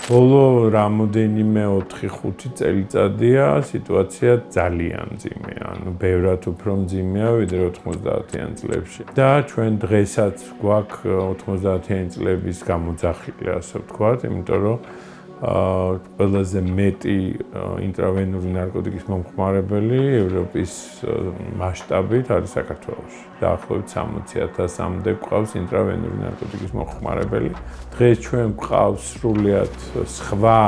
ბოლო რამოდენიმე 4-5 წელიწადია სიტუაცია ძალიან მძიმეა, ანუ ბევრად უფრო მძიმეა ვიდრე 90-იან წლებში. და ჩვენ დღესაც გვაქვს 90-იანი წლების გამოძახილი, ასე ვთქვათ, იმიტომ რომ ყველაზე მეტი ინტრავენური ნარკოტიკის მომხმარებელი ევროპის მასშტაბით არის საქართველოში. დაახლოებით 60,000-მდე გვყავს ინტრავენური ნარკოტიკის მომხმარებელი. დღეს ჩვენ გვყავს სრულიად სხვა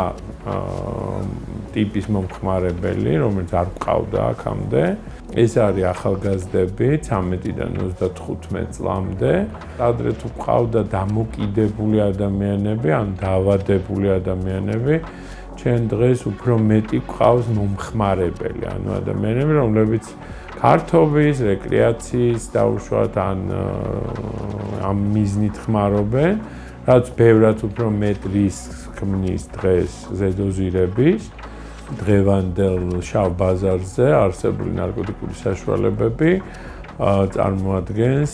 ტიპის მომხმარებელი, რომელიც არ გვყავდა აქამდე. ეს არის ახალგაზრდები 13-დან 35 წლამდე. ადრე თუ გვყავდა დამოკიდებული ადამიანები, ან დაავადებული ადამიანები, ჩვენ დღეს უფრო მეტი გვყავს მომხმარებელი, ანუ ადამიანები, რომლებიც ქართობის, რეკრეაციის დაუშვათ ან ამ მიზნით ხმარობენ, რაც ბევრად უფრო მეტ რისკს ქმნის დღეს ზედოზირების. დღევანდელ შავ ბაზარზე არსებული ნარკოტიკული საშუალებები წარმოადგენს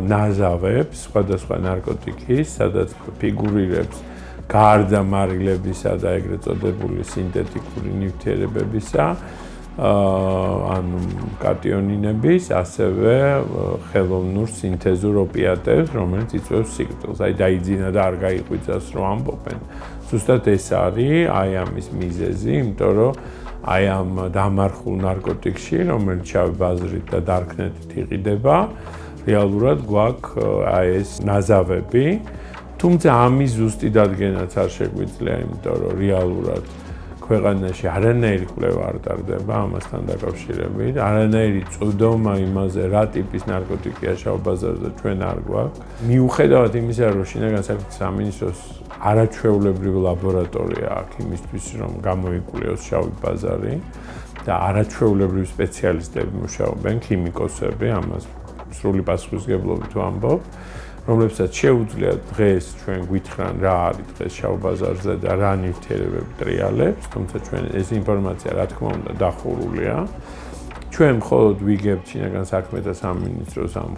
ნაზავებს სხვადასხვა ნარკოტიკის, სადაც ფიგურირებს გარდა მარილებისა და ეგრეთ წოდებული სინთეტიკური ნივთიერებებისა, ანუ კატიონინების, ასევე ხელოვნურ სინთეზურ ოპიატებს, რომელიც იწვევს სიკვდილს. აი დაიძინა და არ გაიღვიძას რომ ამბობენ. ზუსტად ეს არის აი ამის მიზეზი, იმიტომ რომ აი ამ დამარხულ ნარკოტიკში, რომელიც შავი ბაზრით და დარქნეთით იყიდება, რეალურად გვაქვს აი ეს ნაზავები. თუმცა ამის ზუსტი დადგენაც არ შეგვიძლია, იმიტომ რომ რეალურად ქვეყანაში არანაირი კვლევა არ ტარდება ამასთან დაკავშირებით, არანაირი წვდომა იმაზე, რა ტიპის ნარკოტიკია შავ ბაზარზე ჩვენ არ გვაქვს. მიუხედავად იმისა, რომ შინაგან საქმეთა სამინისტროს არაჩვეულებრივი ლაბორატორია აქვს იმისთვის, რომ გამოიკვლიოს შავი ბაზარი და არაჩვეულებრივი სპეციალისტები მუშაობენ, ქიმიკოსები, ამას სრული პასუხისმგებლობით ვამბობ, რომლებსაც შეუძლიათ დღეს ჩვენ გვითხრან რა არის დღეს შავ ბაზარზე და რა ნივთიერებები ტრიალებს, თუმცა ჩვენ ეს ინფორმაცია რა თქმა უნდა დახურულია. ჩვენ მხოლოდ ვიგებთ შინაგან საქმეთა სამინისტროს ამ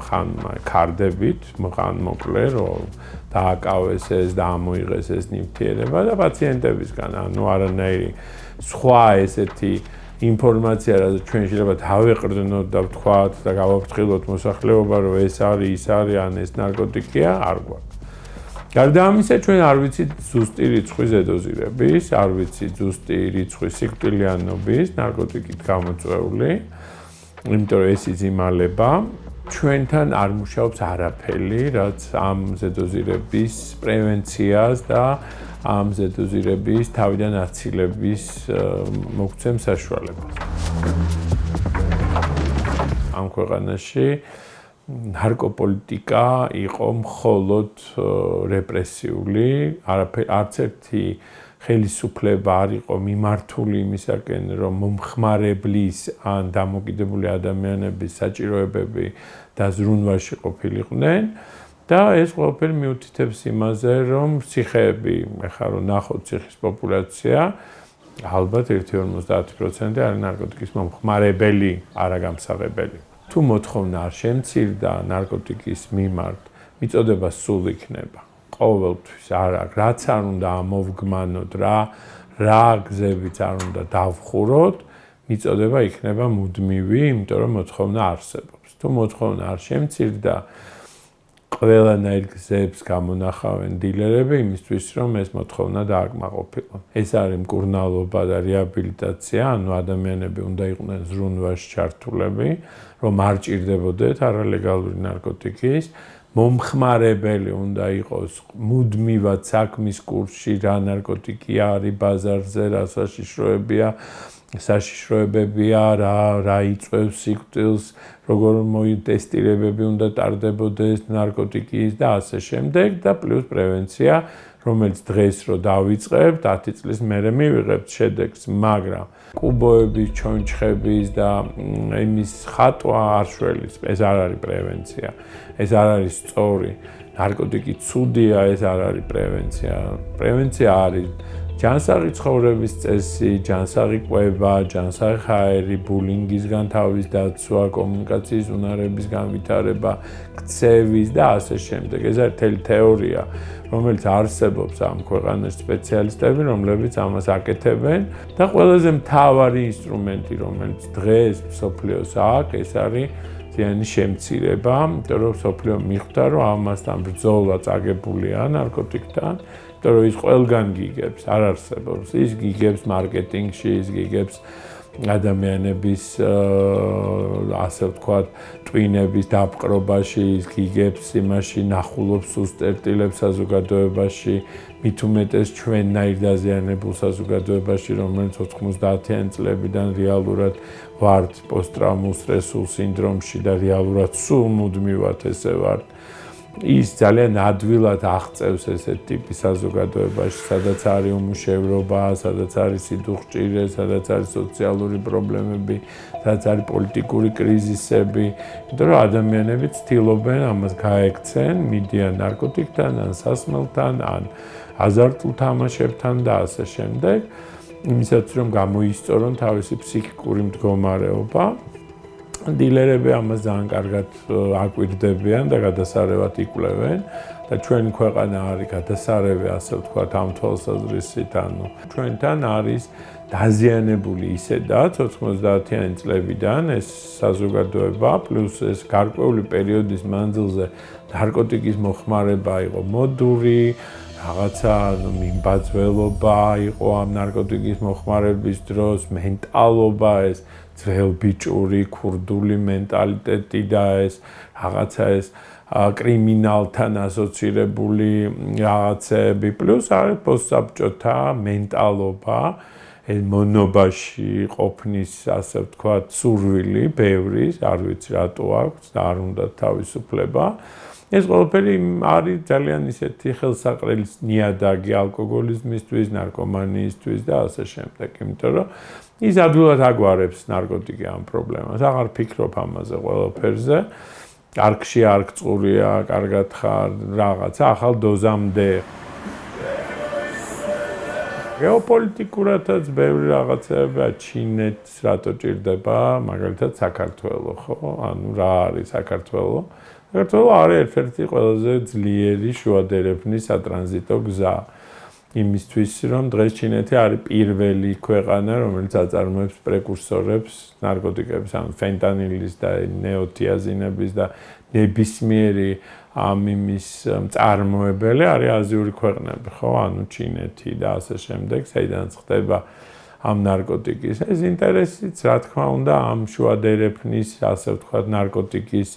ქარდებით, მოკლე, რომ დააკავეს ეს და ამოიღეს ეს ნივთიერება და პაციენტებისგან, ანუ არანაირი სხვა ესეთი ინფორმაცია, რაც ჩვენ შეიძლება დავეყრდნოთ და ვთქვათ და გავაფრთხილოთ მოსახლეობა, რომ ეს არის, ის არის, ან ეს ნარკოტიკია, არ გვაქვს. გარდა ამისა, ჩვენ არ ვიცით ზუსტი რიცხვი ზედოზირების, არ ვიცით ზუსტი რიცხვი სიკვდილიანობის ნარკოტიკით გამოწვეული, იმიტომ რომ ეს იზიმალება. ჩვენთან არ მუშაობს არაფერი, რაც ამ ზედოზირების პრევენციას და ამ ზედოზირების თავიდან აცილების მოგცემ საშუალებას. ამ ქვეყანაში ნარკოპოლიტიკა იყო მხოლოდ რეპრესიული, არც ერთი ხელისუფლება არ იყო მიმართული იმისაკენ, რომ მომხმარებლის ან დამოკიდებული ადამიანების საჭიროებები დაზრუნვაში ყოფილიყვნენ. და ეს ყველაფერი მიუთითებს იმაზე, რომ ციხეები, ეხლა რომ ნახოთ ციხის პოპულაცია, ალბათ 1-50% არის ნარკოტიკის მომხმარებელი, არა გამსაღებელი. თუ მოთხოვნა არ შემცირდა ნარკოტიკის მიმართ, მიწოდება სულ იქნება. ყოველთვის არ აქვს, რაც არ უნდა ამოვგმანოთ, რა გზებიც არ უნდა დავხუროთ, მიწოდება იქნება მუდმივი, იმიტომ რომ მოთხოვნა არსებობს. თუ მოთხოვნა არ შემცირდა, ყველანაირ გზებს გამონახავენ დილერები იმისთვის, რომ ეს მოთხოვნა დააკმაყოფილონ. ეს არის მკურნალობა და რეაბილიტაცია, ანუ ადამიანები უნდა იყვნენ ზრუნვაში ჩართულები, რომ არ ჭირდებოდეთ არალეგალური ნარკოტიკის. მომხმარებელი უნდა იყოს მუდმივად საქმის კურსში, რა ნარკოტიკი არის ბაზარზე, რა საშიშროებებია, რა იწვევს სიკვდილს, როგორ ტესტირებები უნდა ტარდებოდეს ნარკოტიკის და ასე შემდეგ და პლუს პრევენცია, რომელიც დღეს რო დავიწყებთ, 10 წლის მერე მივიღებთ შედეგს, მაგრამ კუბოების, ჩონჩხების და იმის ხატვა არ შველის, ეს არ არის პრევენცია, ეს არ არის სწორი. ნარკოტიკი ცუდია, ეს არ არის პრევენცია. პრევენცია არის ჯანსაღი ცხოვრების წესი, ჯანსაღი კვება, ჯანსაღი ჰაერი, ბულინგისგან თავის დაცვა, კომუნიკაციის უნარების განვითარება, ქცევის და ასე შემდეგ. ეს არის მთელი თეორია, რომელიც არსებობს ამ ქვეყანაში სპეციალისტები, რომლებიც ამას აკეთებენ და ყველაზე მთავარი ინსტრუმენტი, რომელიც დღეს მსოფლიოს აქვს, ეს არის ზიანის შემცირება, იმიტომ რომ მსოფლიო მიხვდა, რომ ამასთან ბრძოლა წაგებულია ნარკოტიკთან, იმიტომ რომ ის ყველგან გიგებს, არ არსებობს. ის გიგებს მარკეტინგში, ის გიგებს ადამიანების ასე ვთქვათ, ტვინების დაპყრობაში, ის გიგებს იმაში ნახულობს უსტერტილებს საზოგადოებაში, მით უმეტეს ჩვენნაირ დაზიანებულ საზოგადოებაში, რომელიც 90-იან წლებიდან რეალურად ვართ პოსტტრაუმულ სტრესულ სინდრომში და რეალურად სულ მუდმივად ესე ვართ. ის ძალიან ადვილად აღწევს ესეთ ტიპის საზოგადოებაში, სადაც არის უმუშევრობა, სადაც არის სიდუხჭირე, სადაც არის სოციალური პრობლემები, სადაც არის პოლიტიკური კრიზისები, იმიტომ რომ ადამიანები ცდილობენ ამას გაექცენ, მიდიან ნარკოტიკთან, ან სასმელთან, ან აზარტულ თამაშებთან და ასე შემდეგ, იმისაც რომ გამოისწორონ თავისი ფსიქიკური მდგომარეობა. დილერები ამას ძალიან კარგად აკვირდებიან და გადასარევად იკვლევენ და ჩვენი ქვეყანა არის გადასარევი, ასე ვთქვათ, ამ თვალსაზრისით, ანუ ჩვენთან არის დაზიანებული ისედაც 90-იანი წლებიდან ეს საზოგადოება, პლუს ეს გარკვეული პერიოდის მანძილზე ნარკოტიკის მოხმარება იყო მოდური, რაღაცა მიმბაძველობა იყო ამ ნარკოტიკის მოხმარების დროს, მენტალობა ეს ძველბიჭური, ქურდული მენტალიტეტი და ეს რაღაცა ეს კრიმინალთან ასოცირებული რაღაცები, პლუს არის პოსტსაბჭოთა მენტალობა, ეს მონობაში ყოფნის, ასე ვთქვათ, სურვილი, ბევრი, არ ვიცი რატო აქვს და არ უნდა თავისუფლება. ეს ყველაფერი არის ძალიან ისეთი ხელსაყრელი ნიადაგი ალკოგოლიზმისთვის, ნარკომანიისთვის და ასე შემდეგ, იმიტომ რომ ის ადვილად აგვარებს ნარკოტიკი ამ პრობლემას. აღარ ფიქრობ ამაზე ყველაფერზე. არქში არ გწურია, კარგად ხარ, რაღაცა ახალ დოზამდე. გეოპოლიტიკურადაც ბევრი რაღაცებია, ჩინეთს რატო ჭირდება, მაგალითად საქართველო, ხო? ანუ რა არის საქართველო? საქართველო არის ერთ-ერთი ყველაზე ძლიერი შუადერეფნის სატრანზიტო გზა. იმისთვის, რომ დღეს ჩინეთი არის პირველი ქვეყანა, რომელიც აწარმოებს პრეკურსორებს ნარკოტიკების, ანუ ფენტანილის და ნეოთიაზინების და ნებისმიერი იმის მწარმოებელი არის აზიური ქვეყნები, ხო? ანუ ჩინეთი და ასე შემდეგ, საიდანაც ხდება ამ ნარკოტიკის. ეს ინტერესიც, რა თქმა უნდა, ამ შუადერეფნის, ასე ვთქვათ, ნარკოტიკის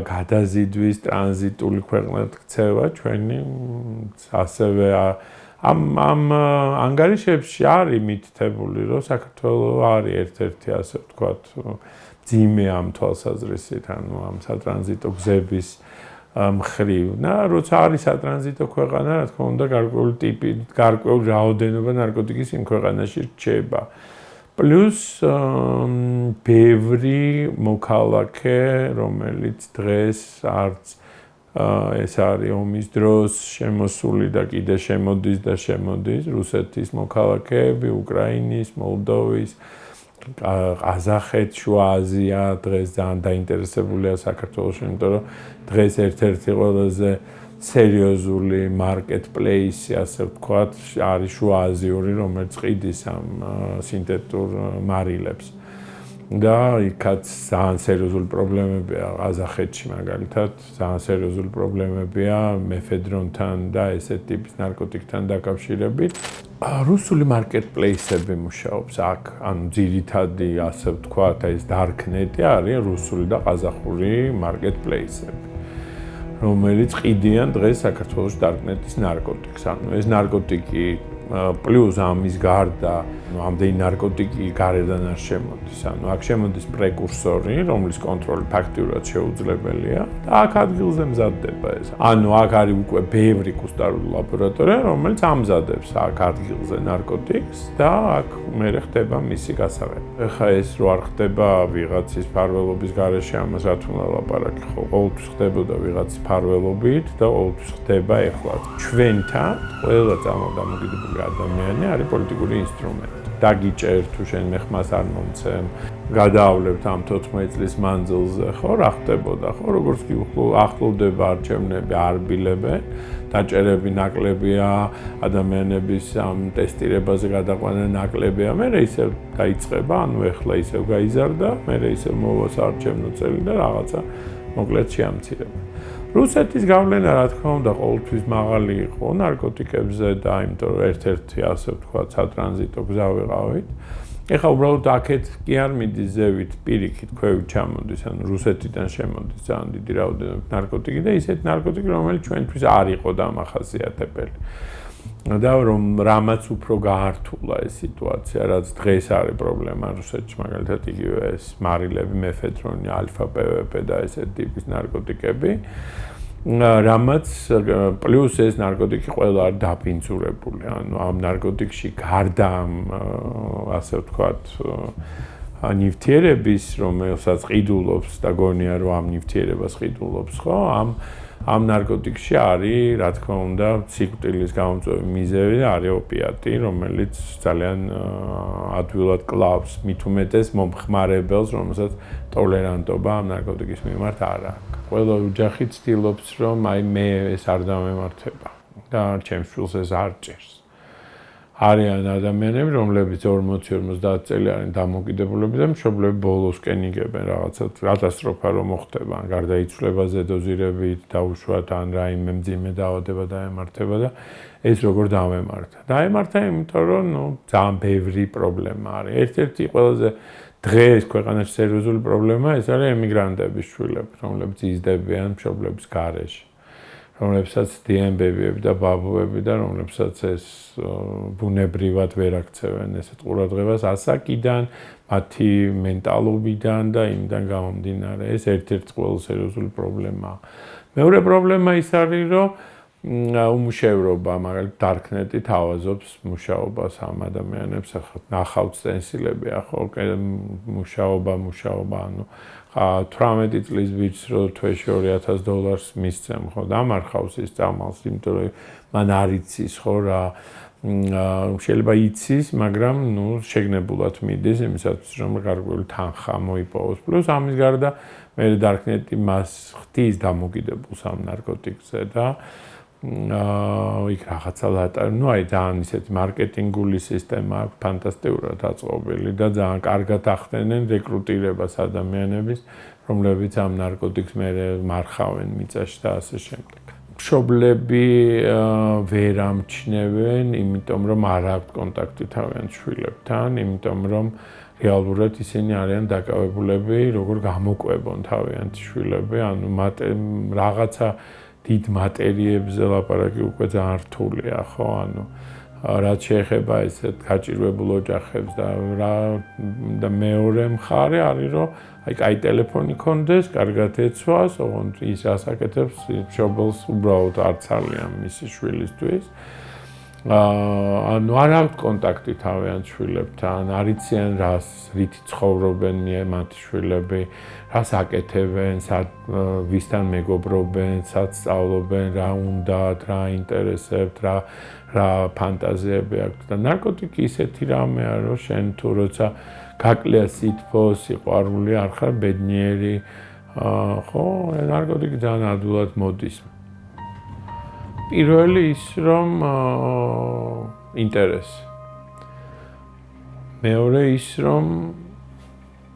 გადაზიდვის ტრანზიტული ქვეყნად ქცევა ჩვენი ასევე ამ ანგარიშებში არის მითითებული, რომ საქართველოს არის ერთ-ერთი, ასე ვთქვათ, ძიმე ამ თვალსაზრისით, ანუ ამ სატრანზიტო გზების მხრივ. და როცა არის სატრანზიტო ქვეყანა, რა თქმა უნდა, გარკვეული ტიპი, გარკვეული რაოდენობა ნარკოტიკის იმ ქვეყანაში რჩება. პლუს ბევრი მოქალაქე, რომელიც დღეს არც ეს არის ომის დროს შემოსული და კიდე შემოდის და შემოდის, რუსეთის მოქალაქეები, უკრაინის, მოლდოვის, ყაზახეთ, შუა აზია დღეს ძალიან დაინტერესებულია საქართველოში, იმიტომ რომ დღეს ერთ-ერთი ყველაზე სერიოზული მარკეტპლეისი, ასე ვთქვათ, არის შუა აზიური, რომელიც ყიდის ამ სინთეტურ მარილებს. და იქაც ძალიან სერიოზული პრობლემებია ყაზახეთში მაგალითად, ძალიან სერიოზული პრობლემებია მეფედრონთან და ესეთ ტიპის ნარკოტიკთან დაკავშირებით. რუსული მარკეტპლეისები მუშაობს აქ, ანუ ძირითადი, ასე ვთქვათ, ეს დარკნეტი არის რუსული და ყაზახური მარკეტპლეისები, რომელიც ყიდიან დღეს საქართველოს დარკნეტის ნარკოტიკს. ანუ ეს ნარკოტიკი პლუს ამის გარდა, ამდენი ნარკოტიკი გარედან არ შემოდის. ანუ აქ შემოდის პრეკურსორი, რომლის კონტროლი ფაქტიურად შეუძლებელია და აქ ადგილზე მზადდება ეს. ანუ აქ არის უკვე ბევრი კუსტარული ლაბორატორია, რომელიც ამზადებს აქ ადგილზე ნარკოტიკს და აქ მერე ხდება მისი გასაღები. ეხლა ეს რო არ ხდება ვიღაცის ფარველობის გარეშე, ამას რა თქმა უნდა ლაპარაკი ხო, ყოველთვის ხდებოდა ვიღაცის ფარველობით და ყოველთვის ხდება ეხლა ჩვენთან ყველა წარმოდამოკიდებული მიღწევი ადამიანი არის პოლიტიკური ინსტრუმენტი. დაგიჭერ თუ შენ მე ხმას არ მომცემ, გადაავლებ ამ 14 წლის მანძილზე, ხო, რა ხდებოდა, ხო, როგორც კი ახლოვდება არჩევნები, არ ბილებენ, დაჭერები ნაკლებია, ადამიანების ამ ტესტირებაზე გადაყვანა ნაკლებია, მე ისევ დაიწყება, ანუ ეხლა ისევ გაიზარდა, მე ისევ მოვა საარჩევნო წელი და რაღაცა მოკლედ შეამცირება. რუსეთის გავლენა რა თქმა უნდა ყოველთვის მაღალი იყო ნარკოტიკებზე და იმიტომ რომ ერთ-ერთი ასე ვთქვათ სატრანზიტო გზა ვიყავით. ეხლა უბრალოდ აქეთ კი არ მიდის ზევით პირიქით ქვევით ჩამოდის, ანუ რუსეთიდან შემოდის ძალიან დიდი რაოდენობით ნარკოტიკი და ისეთი ნარკოტიკი რომელიც ჩვენთვის არ იყო დამახასიათებელი. და რომ რამაც უფრო გაართულა ეს სიტუაცია, რაც დღეს არის პრობლემა რუსეთში, მაგალითად იგივე ეს მარილები, მეფედრონი, ალფა პვპ და ესეთი ტიპის ნარკოტიკები, რამაც პლუს ეს ნარკოტიკი ყველა არის დაბინძურებული, ანუ ამ ნარკოტიკში გარდა ასე ვთქვათ ნივთიერების, რომელსაც ყიდულობს და გონია რომ ამ ნივთიერებას ყიდულობს, ხო, ამ ნარკოტიკში არის, რა თქმა უნდა, სიკვდილის გამომწვევი მიზეზი არის ოპიატი, რომელიც ძალიან ადვილად კლავს მით უმეტეს მომხმარებელს, რომელსაც ტოლერანტობა ამ ნარკოტიკის მიმართ არ აქვს. ყველა ოჯახი ცდილობს, რომ აი მე ეს არ დამემართება და ჩემს შვილს ეს არ ჭერს. არიან ადამიანები, რომლებიც 40-50 წელი არიან დამოკიდებულები და მშობლები ბოლოსკენ იგებენ რაღაცა კატასტროფა რომ მოხდება, ან გარდაიცვლებაზე დოზირებით, დაუშვათ, ან რაიმე მძიმე დაავადება დაემართება და ეს როგორ დამემართა. დაემართა, იმიტომ რომ ძალიან ბევრი პრობლემა არის. ერთ-ერთი ყველაზე დღეს ქვეყანაში სერიოზული პრობლემა ეს არის ემიგრანტების შვილები, რომლებიც იზრდებიან მშობლების გარეშე. რომლებსაც დიემბებები და ბაბუები და რომლებსაც ეს ბუნებრივად ვერ აქცევენ ესეთ ყურადღებას ასაკიდან, მათი მენტალობიდან და იმიდან გამომდინარე. ეს ერთ-ერთი ყველაზე სერიოზული პრობლემაა. მეორე პრობლემა ის არის, რომ უმუშევრობა, მაგალითად დარკნეტი თავაზობს მუშაობას ამ ადამიანებს, ახლა ნახავთ სტენსილები, ახლა მუშაობა, ანუ 18 წლის ბიჭს რო თვეში $2000 მისცემ, ხო, დამარხავს ის წამალს, იმიტომ რომ მან არ იცის, ხო, რა შეიძლება იცის, მაგრამ შეგნებულად მიდის იმისათვის, რომ გარკვეული თანხა მოიპოვოს. პლუს ამის გარდა მე დარკნეტი მას ხდის დამოკიდებულს ამ ნარკოტიკზე და იქ რაღაცა აი ძალიან ისეთი მარკეტინგული სისტემა აქვს, ფანტასტიკურად აწყობილი და ძალიან კარგად ახდენენ რეკრუტირებას ადამიანების, რომლებიც ამ ნარკოტიკს მერე მარხავენ მიწაში და ასე შემდეგ. მშობლები ვერ ამჩნევენ, იმიტომ რომ არ აქვთ კონტაქტი თავიანთ შვილებთან, იმიტომ რომ რეალურად ისინი არიან დაკავებულები, როგორ გამოკვებონ თავიანთ შვილები, ანუ რაღაცა დიდ მატერიებზე ლაპარაკი უკვე ძალიან რთულია, ხო, ანუ რაც შეეხება ესეთ გაჭირვებულ ოჯახებს და მეორე მხარე არის, რომ აი კაი ტელეფონი ქონდეს, კარგად ეცვას, ოღონდ ის ასაკეთებს მშობელს უბრალოდ არ ცალიან მისი შვილისთვის. ანუ არ აქვს კონტაქტი თავიანთ შვილებთან, არ იციან რითი ცხოვრობენ მათი შვილები, რას აკეთებენ, ვისთან მეგობრობენ, სად სწავლობენ, რა უნდათ, რა ინტერესებთ, რა ფანტაზიები აქვთ და ნარკოტიკი ისეთი რამეა, რომ შენ თუ როცა გაკლია სითბო, სიყვარული, არ ხარ ბედნიერი, ხო, ნარკოტიკი ძალიან ადვილად მოდის. პირველი ის რომ ინტერესი. მეორე ის რომ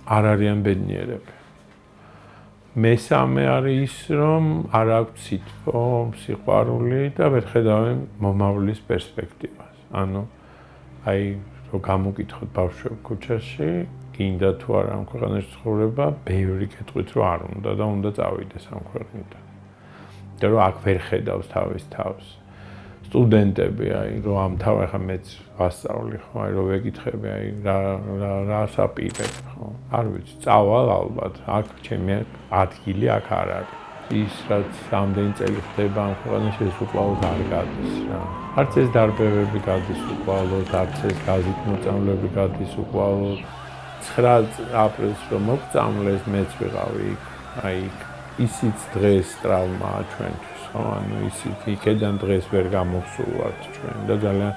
არ არიან ბედნიერები. მესამე არის ის რომ არ აქვთ სითბო, სიყვარული და ვერ ხედავენ მომავლის პერსპექტივას. ანუ აი რო გამოგითხოთ ბავშვები ქუჩაში, გინდა თუ არა ამ ქვეყანაში ცხოვრება, ბევრი კეთყვით რომ არ უნდა და უნდა წავიდეს ამ ქვეყნიდან. რომ აქ ვერ ხედავს თავის თავს. სტუდენტები, აი, რომ ამ თავ ახლა მეც ვასწავლი, ხო, აი, რომ ვეკითხები, აი, რა საპირებ, ხო? არ ვიცი, წავალ ალბათ, აქ ჩემი ადგილი აქ არ არის. ის რაც ამდენი წელი ხდება ამ ქვეყანაში, ეს უკვლავ არ გადის რა. არც ეს დარბევები გადის უკვლავ, არც ეს გაზით მოწამლები გადის უკვლავ. 9 აპრილს რომ მოგწამლეს, მეც ვიყავი იქ, აი ისიც დღეს ტრავმაა ჩვენთვის, ხო? ანუ ისიც იქედან დღეს ვერ გამოვსულვართ ჩვენ და ძალიან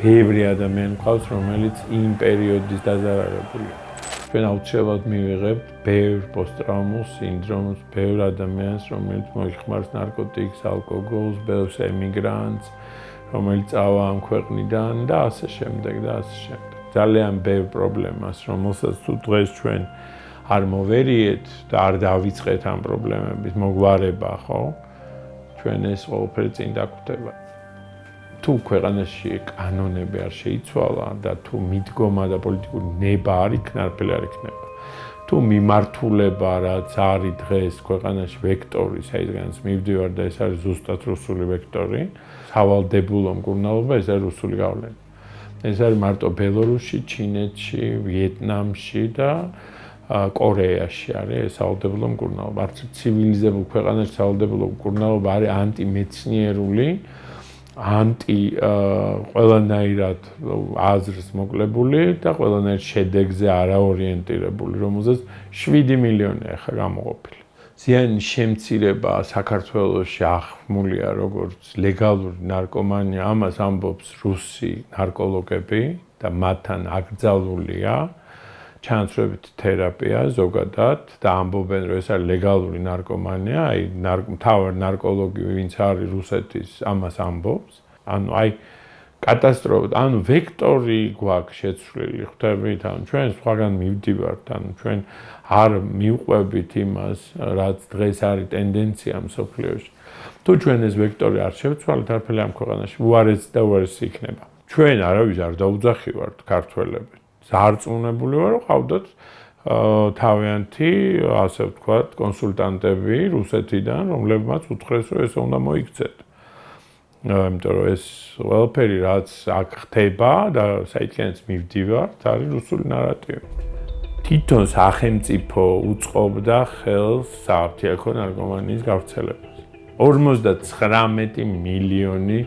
ბევრი ადამიანი ყავს, რომელიც იმ პერიოდის დაზარალებულია. ჩვენ აუცილებლად მივიღებთ ბევრ პოსტტრაუმულ სინდრომს, ბევრ ადამიანს, რომელიც მოიხმარს ნარკოტიკს, ალკოგოლს, ბევრს ემიგრანტს, რომელიც წავა ამ ქვეყნიდან და ასე შემდეგ და ასე შემდეგ. ძალიან ბევრ პრობლემას, რომელსაც თუ დღეს ჩვენ არ მოვერიეთ და არ დავიწყეთ ამ პრობლემების მოგვარება, ხო? ჩვენ ეს ყველაფერი წინ დაგვხვდება. თუ ქვეყანაში კანონები არ შეიცვალა და თუ მიდგომა და პოლიტიკური ნება არ იქნა, არაფერი არ იქნება. თუ მიმართულება რაც არის დღეს ქვეყანაში ვექტორი, საიდანაც მივდივარ და ეს არის ზუსტად რუსული ვექტორი, სავალდებულო მკურნალობა, ეს არის რუსული გავლენა. ეს არის მარტო ბელორუსში, ჩინეთში, ვიეტნამში და კორეაში არის სავალდებულო მკურნალობა. არც ცივილიზებულ ქვეყანაში სავალდებულო მკურნალობა არის ანტიმეცნიერული, ყველანაირად აზრს მოკლებული და ყველანაირ შედეგზე არაორიენტირებული, რომელზეც 7 მილიონი ახლა გამოყოფილი. ზიანის შემცირება საქართველოში ახმულია როგორც ლეგალური ნარკომანია, ამას ამბობს რუსი ნარკოლოგები და მათთან აკრძალულია ჩანაცვლებით თერაპია ზოგადად და ამბობენ, რომ ეს არის ლეგალური ნარკომანია, აი მთავარი ნარკოლოგი, ვინც არის რუსეთის, ამას ამბობს. ანუ აი კატასტროფა, ანუ ვექტორი გვაქვს შეცვლილი, ხვდებით, ანუ ჩვენ სხვაგან მივდივართ, ანუ ჩვენ არ მივყვებით იმას, რაც დღეს არის ტენდენცია მსოფლიოში. თუ ჩვენ ეს ვექტორი არ შევცვალეთ, არაფერი ამ ქვეყანაში უარესი და უარესი იქნება. ჩვენ არავის არ დაუძახივართ ქართველები. ზარწმუნებული ვარ, რომ ყავდათ თავიანთი, ასე ვთქვათ, კონსულტანტები რუსეთიდან, რომლებმაც უთხრეს, რომ ეს უნდა მოიქცეთ. იმიტომ რომ ეს ყველაფერი, რაც აქ ხდება და საიდანაც მივდივართ, არის რუსული ნარატივი. თვითონ სახელმწიფო უწყობდა ხელს საფრთხე ნარკომანიის გავრცელებას. 59 მილიონი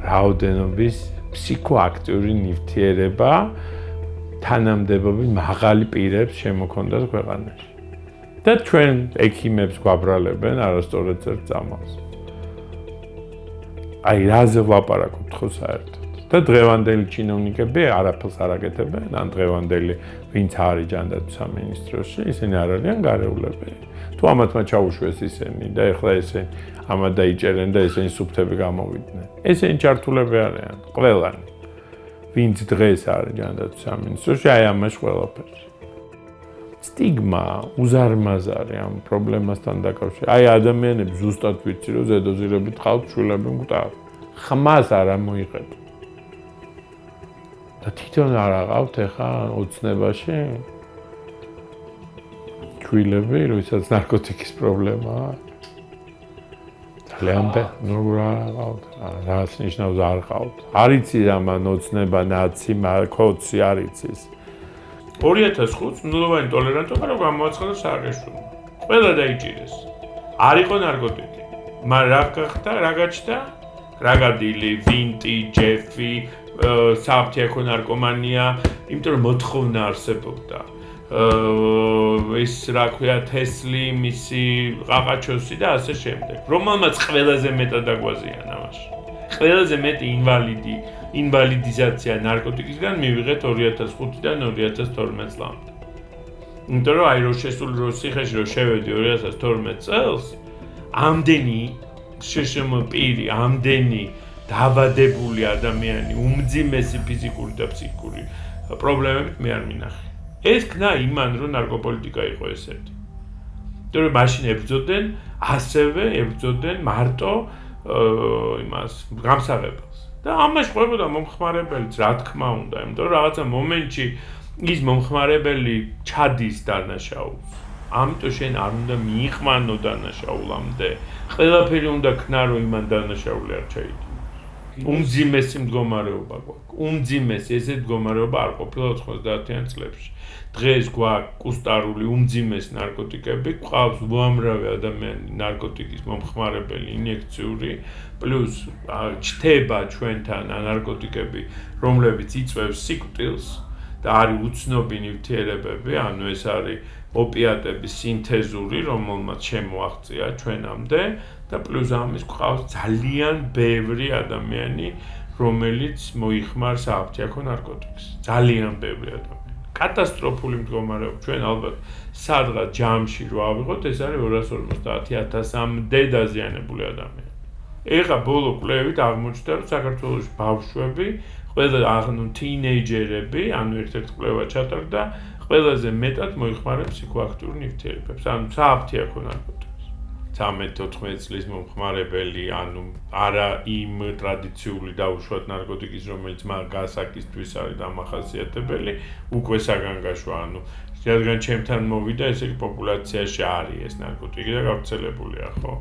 რაოდენობის ფსიქოაქტიური ნივთიერება თანამდებობის მაღალი პირებს შემოქონდათ ქვეყანაში. და ჩვენ ექიმებს გვაბრალებენ არასწორად წერტ წამალს. აი რაზე ვლაპარაკობთ ხო საერთოდ? და დღევანდელი ჩინოვნიკები არაფერს არ აკეთებენ, ან დღევანდელი ვინც არის ჯანდაცვის სამინისტროში, ისინი არ არიან გარეულები. თუ ამათმა ჩაუშვეს ისინი და ეხლა ესენი ამათ დაიჭერენ და ესენი სუფთები გამოვიდნენ. ესენი ჩართულები არიან, ყველანი. ვინც დღეს არის ჯანდაცვის სამინისტროში, აი ამაში ყველაფერში. სტიგმა უზარმაზარი ამ პრობლემასთან დაკავშირებით. აი ადამიანები ზუსტად ვიცი, რომ ზედოზირებით ყავთ შვილები მკვდარი. ხმას არ მოიღებ. და თვითონ არ აყავთ ახლა ოცნებაში შვილები, როისაც ნარკოტიკის პრობლემა აქვს. როგორ აყავთ? რაც ნიშნავს არ ყავთ. არ იცი ამან ოცნება ნაცი, კოცი არ იცის. 2005 ნულოვანი ტოლერანტობა რო გამოაცხადა სააკაშვილმა. ყველა დაიჭირეს. არ იყო ნარკოტიკი. მაგრამ რა გახდა, რა გაჩნდა? რაგადი, ვინტი, ჯეფი, საფრთხე ნარკომანია, იმიტომ რომ მოთხოვნა არსებობდა. ეს რა ქვია თესლი, მისი ყაყაჩოსი და ასე შემდეგ. რომელმაც ყველაზე მეტად აგვაზიანა ამაში. ყველაზე მეტი ინვალიდიზაცია ნარკოტიკისგან მივიღეთ 2005-დან 2012 წლამდე. იმიტომ რომ აი რო შესული რო ციხეში რო შევედი 2012 წელს, ამდენი შეშმ პირი, ამდენი დაბადებული ადამიანი, უმძიმესი ფიზიკური და ფსიქიკური პრობლემებით მე არ მინახე. ეს ქნა იმან რომ ნარკოპოლიტიკა იყო ესეთი. იმიტომ რომ მაშინ ებრძოდნენ, ასევე ებრძოდნენ მარტო იმას გამსაღებელს. და ამაში ყვებოდა მომხმარებელიც, რა თქმა უნდა, იმიტომ რომ რაღაცა მომენტში ის მომხმარებელი ჩადის დანაშაულს. ამიტომ შენ არ უნდა მიიღმანო დანაშაულამდე. ყველაფერი უნდა ქნა რომ იმან დანაშაული არ ჩაიდგინოს. უმძიმესი მდგომარეობა გვაქვს. უმძიმესი ესე მდგომარეობა არ ყოფილა 90-იან წლებში. დღეს გვაქვს კუსტარული უმძიმესი ნარკოტიკები, ყავს უამრავი ადამიანი ნარკოტიკის მომხმარებელი, ინიექციური, პლუს ჩთება ჩვენთან ნარკოტიკები, რომლებიც იწვევს სიკვდილს და არის უცნობი ნივთიერებები, ანუ ეს არის ოპიატების სინთეზური, რომელმაც შემოაღწია ჩვენამდე და პლუს ამის ყავს ძალიან ბევრი ადამიანი, რომელიც მოიხმარს აფთიაქო ნარკოტიკს. ძალიან ბევრი ადამიანი. კატასტროფული მდგომარეობა. ჩვენ ალბათ სადღაც ჯამში რო ავიღოთ, ეს არის 250,000-მდე დაზიანებული ადამიანი. ეხლა ბოლო კვლევით აღმოჩნდა, რომ საქართველოს ბავშვები, ყველა თინეიჯერები, ანუ ერთ-ერთი კვლევა ჩატარდა, ყველაზე მეტად მოიხმარებს ფსიქოაქტიურ ნივთიერებებს, ანუ სააფთიაქო ნარკოტიკს. 13-14 წლის მომხმარებელი, ანუ არა იმ ტრადიციული დაუშვათ ნარკოტიკის, რომელიც გასაკისთვის არის დამახასიათებელი, უკვე საგანგაშო, ანუ რადგან ჩემთან მოვიდა, ესე იგი პოპულაციაში არის ეს ნარკოტიკი და გავრცელებულია, ხო?